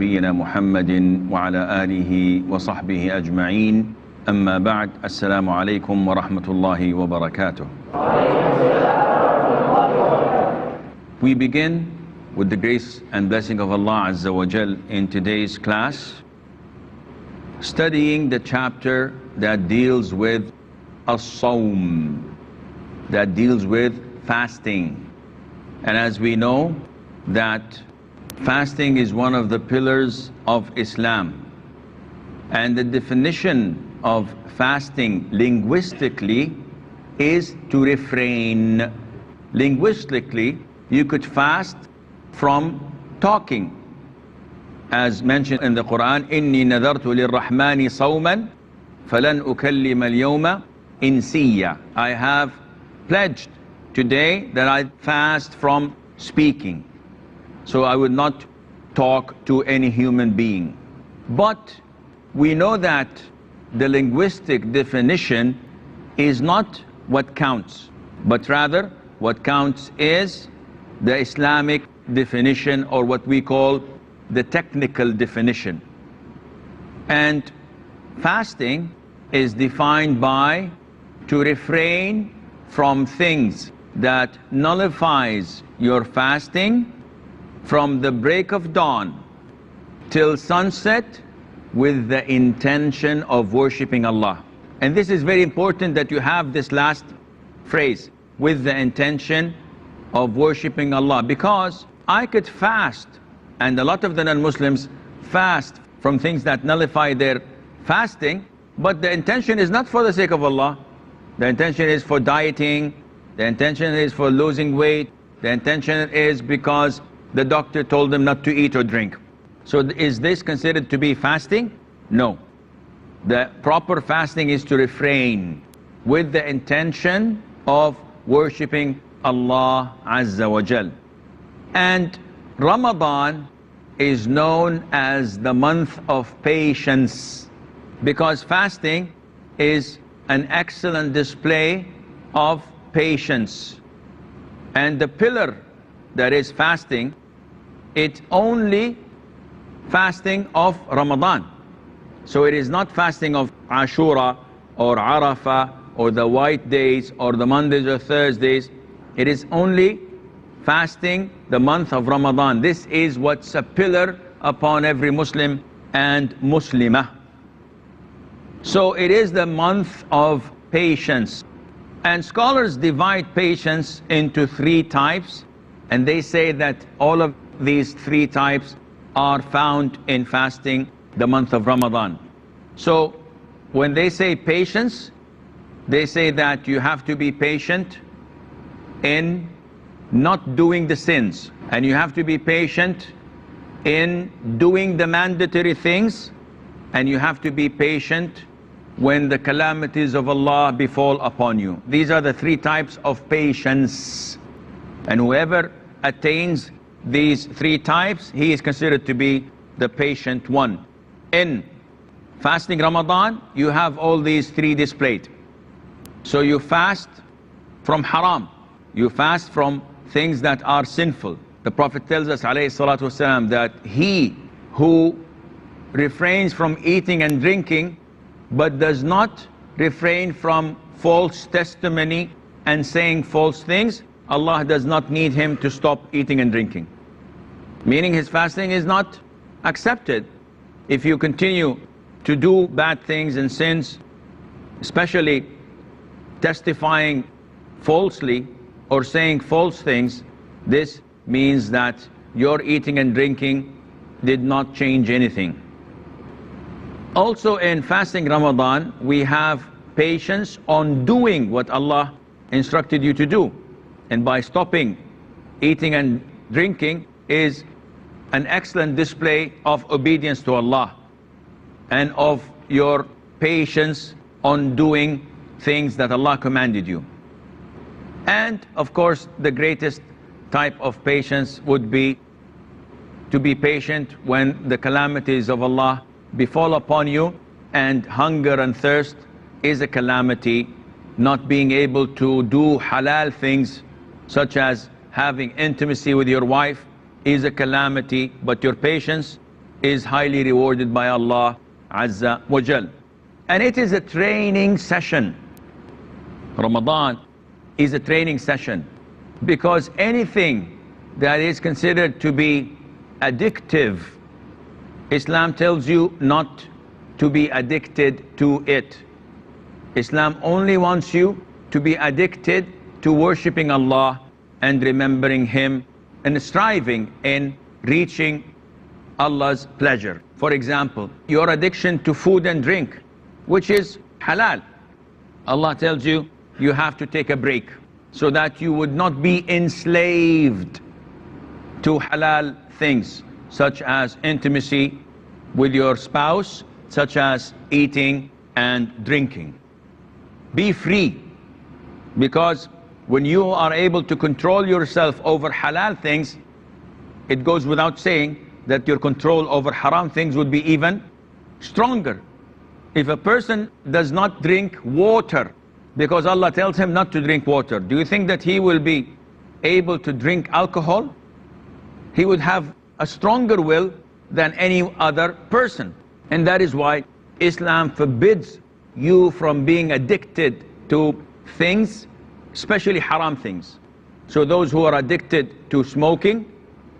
نبينا محمد وعلى آله وصحبه أجمعين أما بعد السلام عليكم ورحمة الله وبركاته. We begin with the grace and blessing of Allah Azza wa Jal in today's class, studying the chapter that deals with as-sawm, that deals with fasting. And as we know that fasting is one of the pillars of Islam, and the definition of fasting linguistically is to refrain. Linguistically, you could fast from talking, as mentioned in the Quran, إِنِّي نَذَرْتُ لِلرَّحْمَنِ صَوْمًا فَلَنْ أُكَلِّمَ الْيَوْمَ إِنْسِيًّا. I have pledged today that I fast from speaking, so I would not talk to any human being. But we know that the linguistic definition is not what counts, but rather what counts is the Islamic definition, or what we call the technical definition. And fasting is defined by to refrain from things that nullifies your fasting from the break of dawn till sunset with the intention of worshipping Allah. And this is very important that you have this last phrase, with the intention of worshipping Allah, because I could fast, and a lot of the non-Muslims fast from things that nullify their fasting, but the intention is not for the sake of Allah. The intention is for dieting, the intention is for losing weight, the intention is because the doctor told them not to eat or drink. So is this considered to be fasting? No. The proper fasting is to refrain with the intention of worshipping Allah Azza wa Jal. And Ramadan is known as the month of patience, because fasting is an excellent display of patience. And the pillar that is fasting, it's only fasting of Ramadan. So it is not fasting of Ashura or Arafah or the white days or the Mondays or Thursdays. It is only fasting the month of Ramadan. This is what's a pillar upon every Muslim and Muslimah. So it is the month of patience. And scholars divide patience into three types, and they say that all of these three types are found in fasting the month of Ramadan. So when they say patience, they say that you have to be patient in not doing the sins, and you have to be patient in doing the mandatory things, and you have to be patient when the calamities of Allah befall upon you. These are the three types of patience, and whoever attains these three types, he is considered to be the patient one. In fasting Ramadan, you have all these three displayed. So you fast from haram, you fast from things that are sinful. The Prophet tells us ﷺ that he who refrains from eating and drinking but does not refrain from false testimony and saying false things, Allah does not need him to stop eating and drinking. Meaning his fasting is not accepted. If you continue to do bad things and sins, especially testifying falsely or saying false things, this means that your eating and drinking did not change anything. Also in fasting Ramadan, we have patience on doing what Allah instructed you to do. And by stopping eating and drinking is an excellent display of obedience to Allah and of your patience on doing things that Allah commanded you. And of course, the greatest type of patience would be to be patient when the calamities of Allah befall upon you, and hunger and thirst is a calamity. Not being able to do halal things such as having intimacy with your wife is a calamity, but your patience is highly rewarded by Allah Azza wa Jal. And it is a training session. Ramadan is a training session, because anything that is considered to be addictive, Islam tells you not to be addicted to it. Islam only wants you to be addicted to worshipping Allah and remembering Him and striving in reaching Allah's pleasure. For example, your addiction to food and drink, which is halal. Allah tells you you have to take a break so that you would not be enslaved to halal things, such as intimacy with your spouse, such as eating and drinking. Be free, because when you are able to control yourself over halal things, it goes without saying that your control over haram things would be even stronger. If a person does not drink water because Allah tells him not to drink water, do you think that he will be able to drink alcohol? He would have a stronger will than any other person. And that is why Islam forbids you from being addicted to things, especially haram things. So those who are addicted to smoking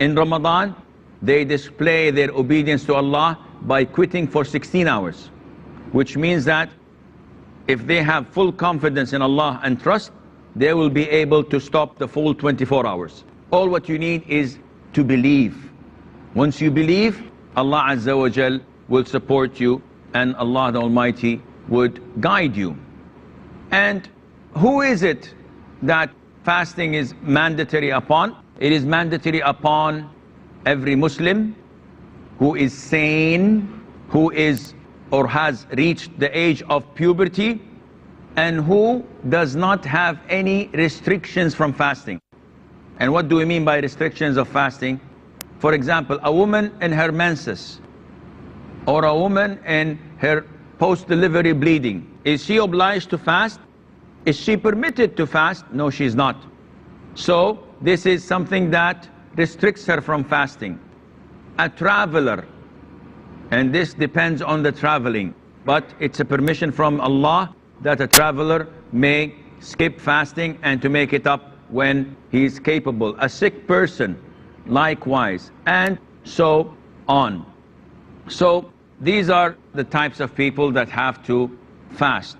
in Ramadan, they display their obedience to Allah by quitting for 16 hours, which means that if they have full confidence in Allah and trust, they will be able to stop the full 24 hours. All what you need is to believe. Once you believe, Allah Azza wa Jal will support you, and Allah the Almighty would guide you. And who is it that fasting is mandatory upon? It is mandatory upon every Muslim who is sane, who is or has reached the age of puberty, and who does not have any restrictions from fasting. And what do we mean by restrictions of fasting? For example, a woman in her menses, or a woman in her post-delivery bleeding, is she obliged to fast? Is she permitted to fast? No, she's not. So this is something that restricts her from fasting. A traveler, and this depends on the traveling, but it's a permission from Allah that a traveler may skip fasting and to make it up when he is capable. A sick person, likewise, and so on. So these are the types of people that have to fast.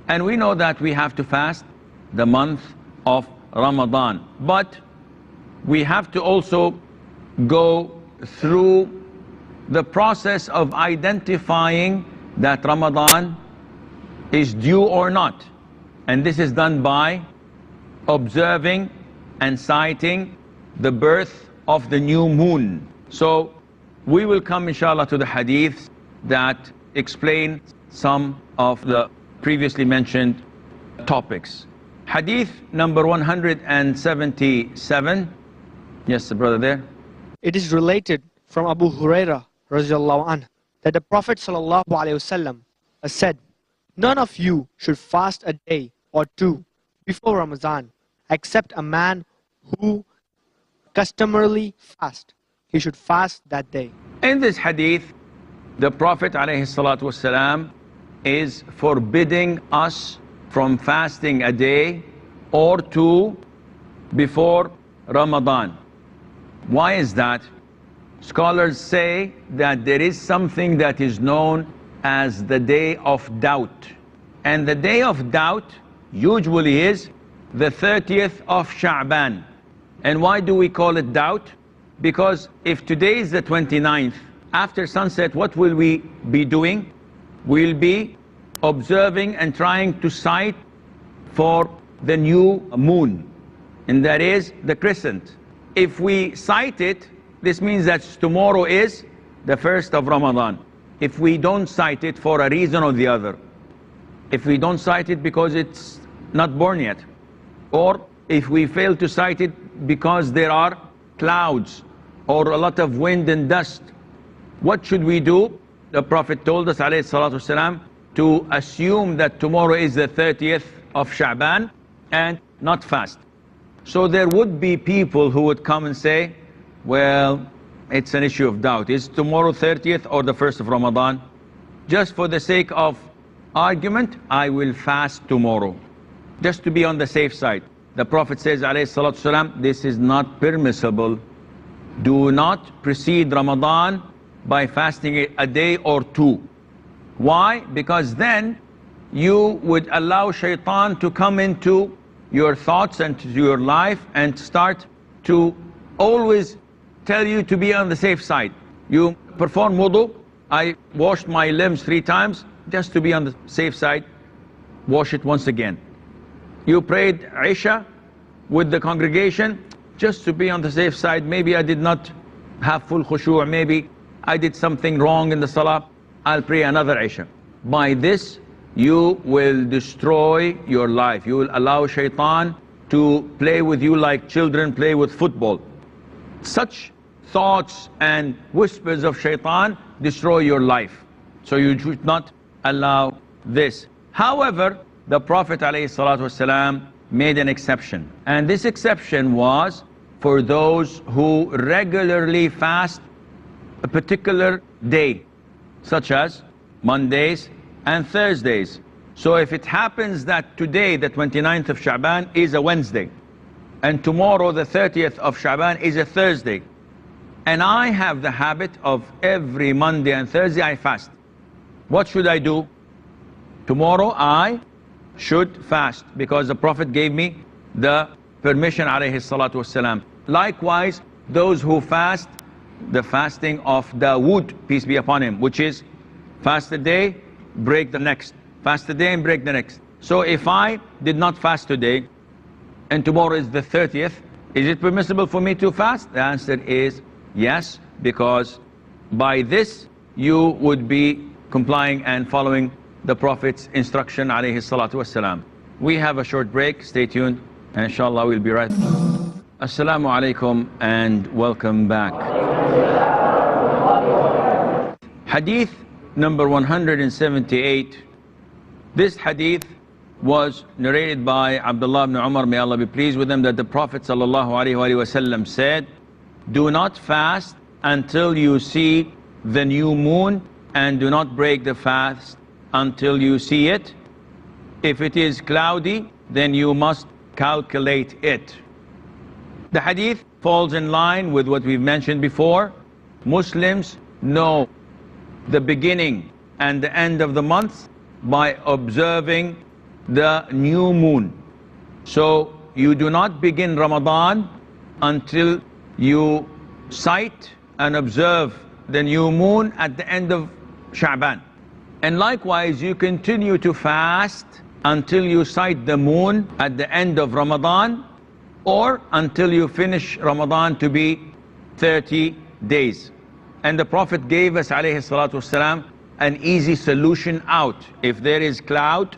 And we know that we have to fast the month of Ramadan, but we have to also go through the process of identifying that Ramadan is due or not. And this is done by observing and citing the birth of the new moon. So we will come inshallah to the hadiths that explain some of the previously mentioned topics. Hadith number 177. Yes, the brother there. It is related from Abu Huraira radiallahu anh, that the Prophet sallallahu alaihi wasallam has said, none of you should fast a day or two before Ramadan, except a man who customarily fasts. He should fast that day. In this hadith, the Prophet alayhi salatu wasalam is forbidding us from fasting a day or two before Ramadan. Why is that? Scholars say that there is something that is known as the day of doubt. And the day of doubt usually is the 30th of Sha'ban. And why do we call it doubt? Because if today is the 29th, after sunset, what will we be doing? We'll be observing and trying to sight for the new moon, and that is the crescent. If we sight it, this means that tomorrow is the 1st of Ramadan. If we don't sight it for a reason or the other, if we don't sight it because it's not born yet, or if we fail to sight it because there are clouds or a lot of wind and dust, what should we do? The Prophet told us alayhi salatu wasalam to assume that tomorrow is the 30th of Sha'ban and not fast. So there would be people who would come and say, well, it's an issue of doubt. Is tomorrow 30th or the 1st of Ramadan? Just for the sake of argument, I will fast tomorrow, just to be on the safe side. The Prophet says, alayhi salatu wasalam, this is not permissible. Do not precede Ramadan by fasting a day or two. Why? Because then you would allow shaitan to come into your thoughts and to your life and start to always tell you to be on the safe side. You perform wudu, I washed my limbs 3 times, just to be on the safe side, wash it once again. You prayed Isha with the congregation, just to be on the safe side. Maybe I did not have full khushu', maybe I did something wrong in the salah, I'll pray another Isha. By this, you will destroy your life. You will allow shaitan to play with you like children play with football. Such thoughts and whispers of shaitan destroy your life. So you should not allow this. However, the Prophet ﷺ made an exception. And this exception was for those who regularly fast a particular day, such as Mondays and Thursdays. So if it happens that today, the 29th of Sha'ban, is a Wednesday, and tomorrow, the 30th of Sha'ban, is a Thursday, and I have the habit of every Monday and Thursday I fast, what should I do? Tomorrow I should fast, because the Prophet gave me the permission, alayhi salatu wasalam. Likewise, those who fast the fasting of Dawood, peace be upon him, which is fast a day, break the next, fast a day and break the next. So if I did not fast today and tomorrow is the 30th, is it permissible for me to fast? The answer is yes, because by this you would be complying and following the Prophet's instruction, alayhi salatu wasalam. We have a short break, stay tuned, and inshallah we'll be right back. Assalamu alaikum and welcome back. Hadith number 178. This hadith was narrated by Abdullah ibn Umar, may Allah be pleased with him, that the Prophet ﷺ said, do not fast until you see the new moon, and do not break the fast until you see it. If it is cloudy, then you must calculate it. The hadith falls in line with what we've mentioned before. Muslims know the beginning and the end of the month by observing the new moon. So you do not begin Ramadan until you sight and observe the new moon at the end of Sha'ban. And likewise, you continue to fast until you sight the moon at the end of Ramadan, or until you finish Ramadan to be 30 days. And the Prophet gave us, alayhi salatu wasalam, an easy solution out. If there is cloud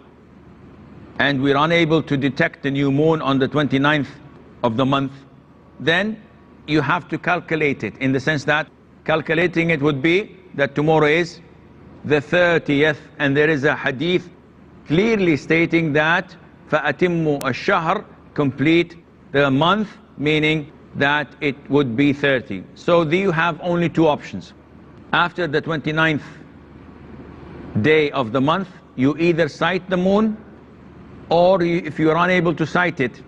and we're unable to detect the new moon on the 29th of the month, then you have to calculate it, in the sense that calculating it would be that tomorrow is the 30th, and there is a hadith clearly stating that فَأَتِمُّ الشَّهْرِ, complete the month, meaning that it would be 30. So you have only 2 options. After the 29th day of the month, you either sight the moon, or if you are unable to sight it,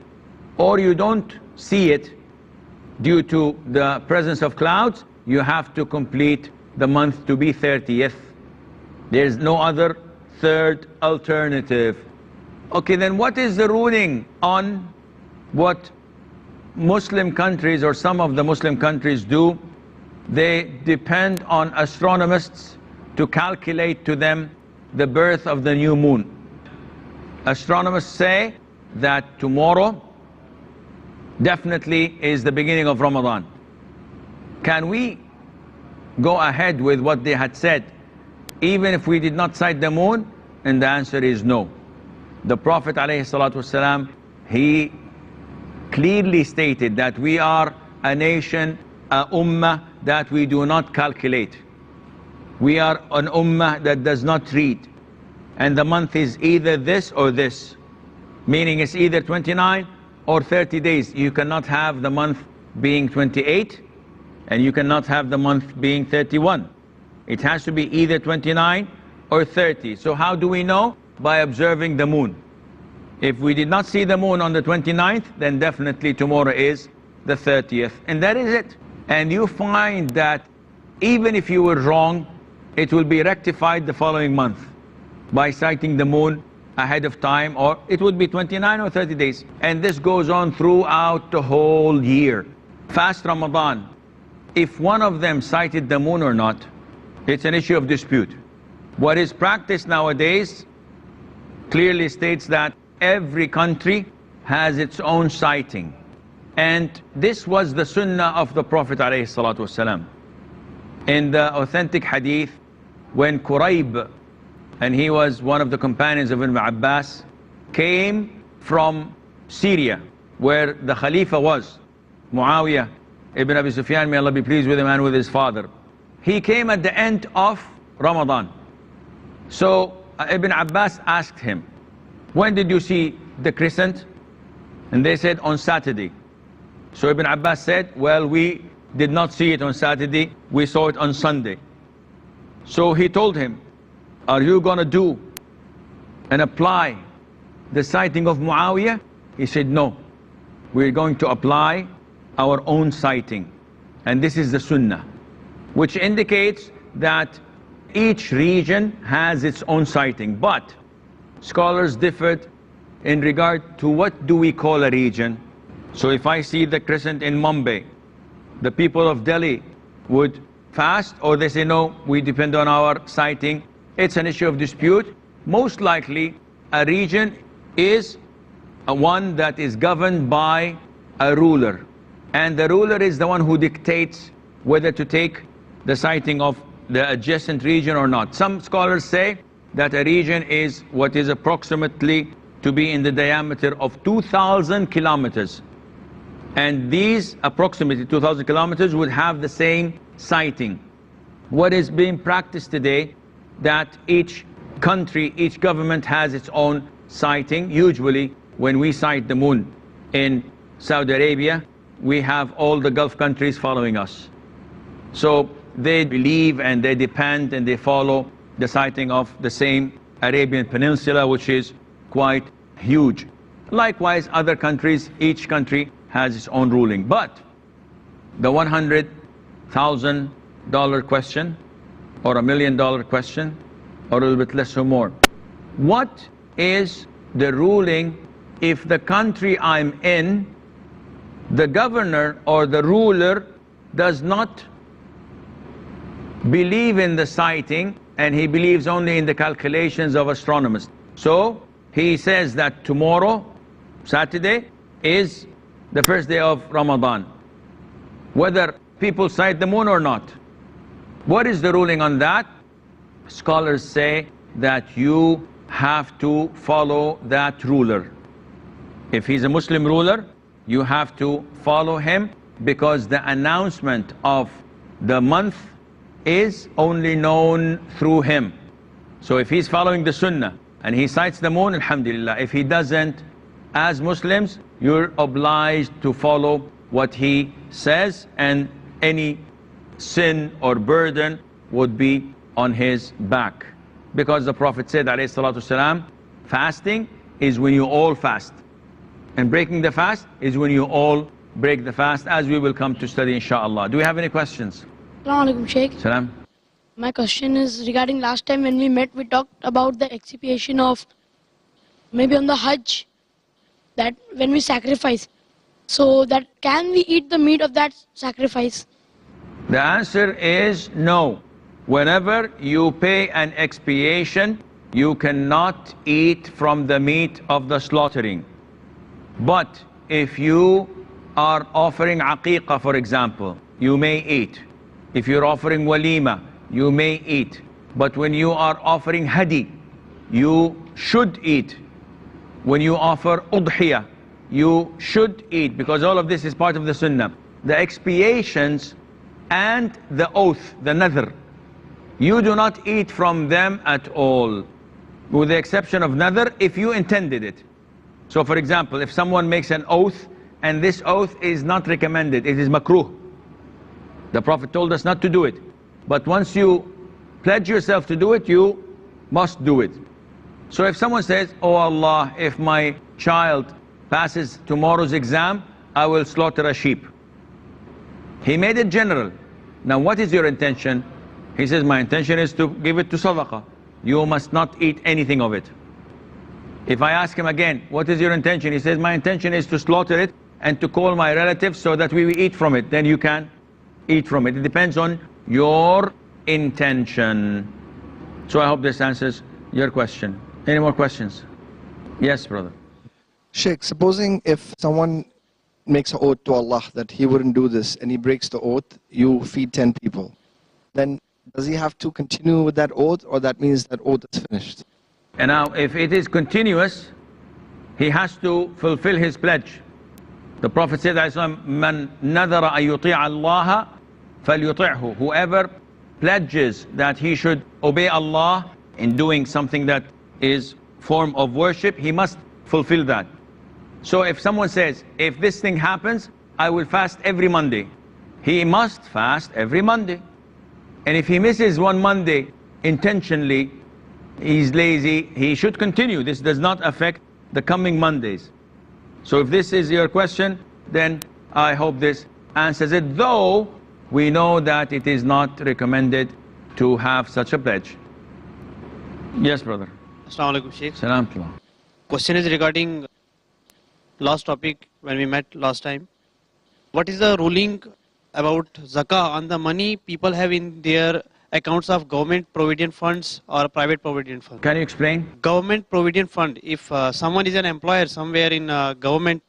or you don't see it due to the presence of clouds, you have to complete the month to be 30th. There is no other third alternative. Okay, then what is the ruling on what Muslim countries, or some of the Muslim countries, do? They depend on astronomists to calculate to them the birth of the new moon. Astronomers say that tomorrow definitely is the beginning of Ramadan. Can we go ahead with what they had said even if we did not sight the moon? And the answer is no. The Prophet ﷺ, he clearly stated that we are a nation, a ummah that we do not calculate. We are an ummah that does not read. And the month is either this or this, meaning it's either 29 or 30 days. You cannot have the month being 28 And you cannot have the month being 31. It has to be either 29 or 30. So how do we know? By observing the moon. If we did not see the moon on the 29th, then definitely tomorrow is the 30th. And that is it. And you find that even if you were wrong, it will be rectified the following month by sighting the moon ahead of time, or it would be 29 or 30 days. And this goes on throughout the whole year. Fast Ramadan, if one of them sighted the moon or not, it's an issue of dispute. What is practiced nowadays clearly states that every country has its own sighting. And this was the sunnah of the Prophet ﷺ. In the authentic hadith, when Qurayb, and he was one of the companions of Ibn Abbas, came from Syria, where the Khalifa was, Muawiyah ibn Abi Sufyan, may Allah be pleased with him and with his father. He came at the end of Ramadan. So Ibn Abbas asked him, when did you see the crescent? And they said, on Saturday. So Ibn Abbas said, well, we did not see it on Saturday, we saw it on Sunday. So he told him, are you going to do and apply the sighting of Muawiyah? He said, no, we're going to apply our own sighting. And this is the sunnah, which indicates that each region has its own sighting. But scholars differed in regard to what do we call a region. So if I see the crescent in Mumbai, the people of Delhi would fast, or they say no, we depend on our sighting. It's an issue of dispute. Most likely a region is one that is governed by a ruler, and the ruler is the one who dictates whether to take the sighting of the adjacent region or not. Some scholars say that a region is what is approximately to be in the diameter of 2,000 kilometers. And these approximately 2,000 kilometers would have the same sighting. What is being practiced today, that each country, each government has its own sighting. Usually when we sight the moon in Saudi Arabia, we have all the Gulf countries following us. So they believe and they depend and they follow the sighting of the same Arabian Peninsula, which is quite huge. Likewise, other countries, each country has its own ruling. But the $100,000 question, or $1 million question, or a little bit less or more, what is the ruling if the country I'm in, the governor or the ruler does not believe in the sighting, and he believes only in the calculations of astronomers? So he says that tomorrow, Saturday, is the first day of Ramadan, whether people sight the moon or not. What is the ruling on that? Scholars say that you have to follow that ruler. If he's a Muslim ruler, you have to follow him, because the announcement of the month is only known through him. So if he's following the sunnah and he sights the moon, alhamdulillah. If he doesn't, as Muslims, you're obliged to follow what he says, and any sin or burden would be on his back. Because the Prophet said, alayhi salatu wasalam, fasting is when you all fast, and breaking the fast is when you all break the fast, as we will come to study inshallah. Do we have any questions? Assalamu alaikum, Sheikh. Salam. My question is regarding last time when we met, we talked about the expiation of maybe on the Hajj, that when we sacrifice, so that can we eat the meat of that sacrifice? The answer is no. Whenever you pay an expiation, you cannot eat from the meat of the slaughtering. But if you are offering aqiqah, for example, you may eat. If you're offering walima, you may eat. But when you are offering hadi, you should eat. When you offer udhiyah, you should eat, because all of this is part of the sunnah. The expiations and the oath, the nadhr, you do not eat from them at all, with the exception of nadhr if you intended it. So for example, if someone makes an oath and this oath is not recommended, it is makruh, The Prophet told us not to do it. But once you pledge yourself to do it, you must do it. So if someone says, oh Allah, if my child passes tomorrow's exam, I will slaughter a sheep. He made it general. Now what is your intention? He says, my intention is to give it to sadaqah. You must not eat anything of it. If I ask him again, what is your intention? He says, my intention is to slaughter it and to call my relatives so that we will eat from it. Then you can eat from it. It depends on your intention. So I hope this answers your question. Any more questions? Yes, brother. Sheikh, supposing if someone makes an oath to Allah that he wouldn't do this and he breaks the oath, you feed 10 people, then does he have to continue with that oath, or that means that oath is finished? And now if it is continuous, he has to fulfill his pledge. The Prophet said, Man nadara an yuti'a Allah falyuti'hu. Whoever pledges that he should obey Allah in doing something that is form of worship, he must fulfill that. So if someone says, if this thing happens, I will fast every Monday, he must fast every Monday. And if he misses one Monday intentionally, he's lazy, he should continue. This does not affect the coming Mondays. So if this is your question, then I hope this answers it, though we know that it is not recommended to have such a pledge. Yes, brother. Assalamu alaikum, Sheikh. Salam alaikum. Question is regarding last topic when we met last time. What is the ruling about zakah on the money people have in their accounts of government provident funds or private provident funds? Can you explain? Government provident fund. If someone is an employer somewhere in government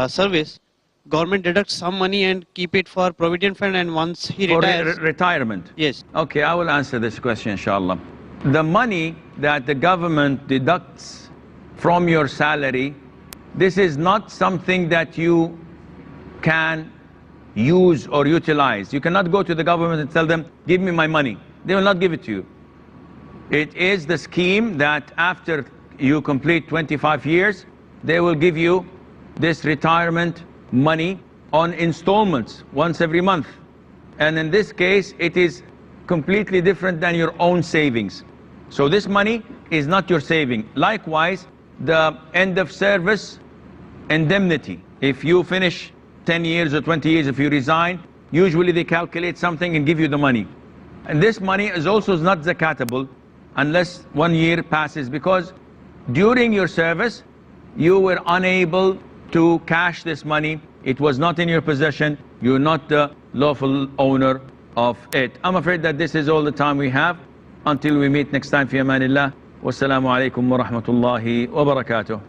service, government deducts some money and keep it for provident fund, and once he retires. Retirement? Yes. Okay, I will answer this question, inshallah. The money that the government deducts from your salary, this is not something that you can use or utilize. You cannot go to the government and tell them, give me my money. They will not give it to you. It is the scheme that after you complete 25 years, they will give you this retirement money on installments once every month. And in this case, it is completely different than your own savings. So this money is not your saving. Likewise, the end of service indemnity. If you finish 10 years or 20 years, if you resign, usually they calculate something and give you the money. And this money is also not zakatable unless 1 year passes, because during your service, you were unable to cash this money. It was not in your possession. You're not the lawful owner of it. I'm afraid that this is all the time we have. Until we meet next time, fi amanillah. Wassalamu alaikum wa rahmatullahi wa barakatuh.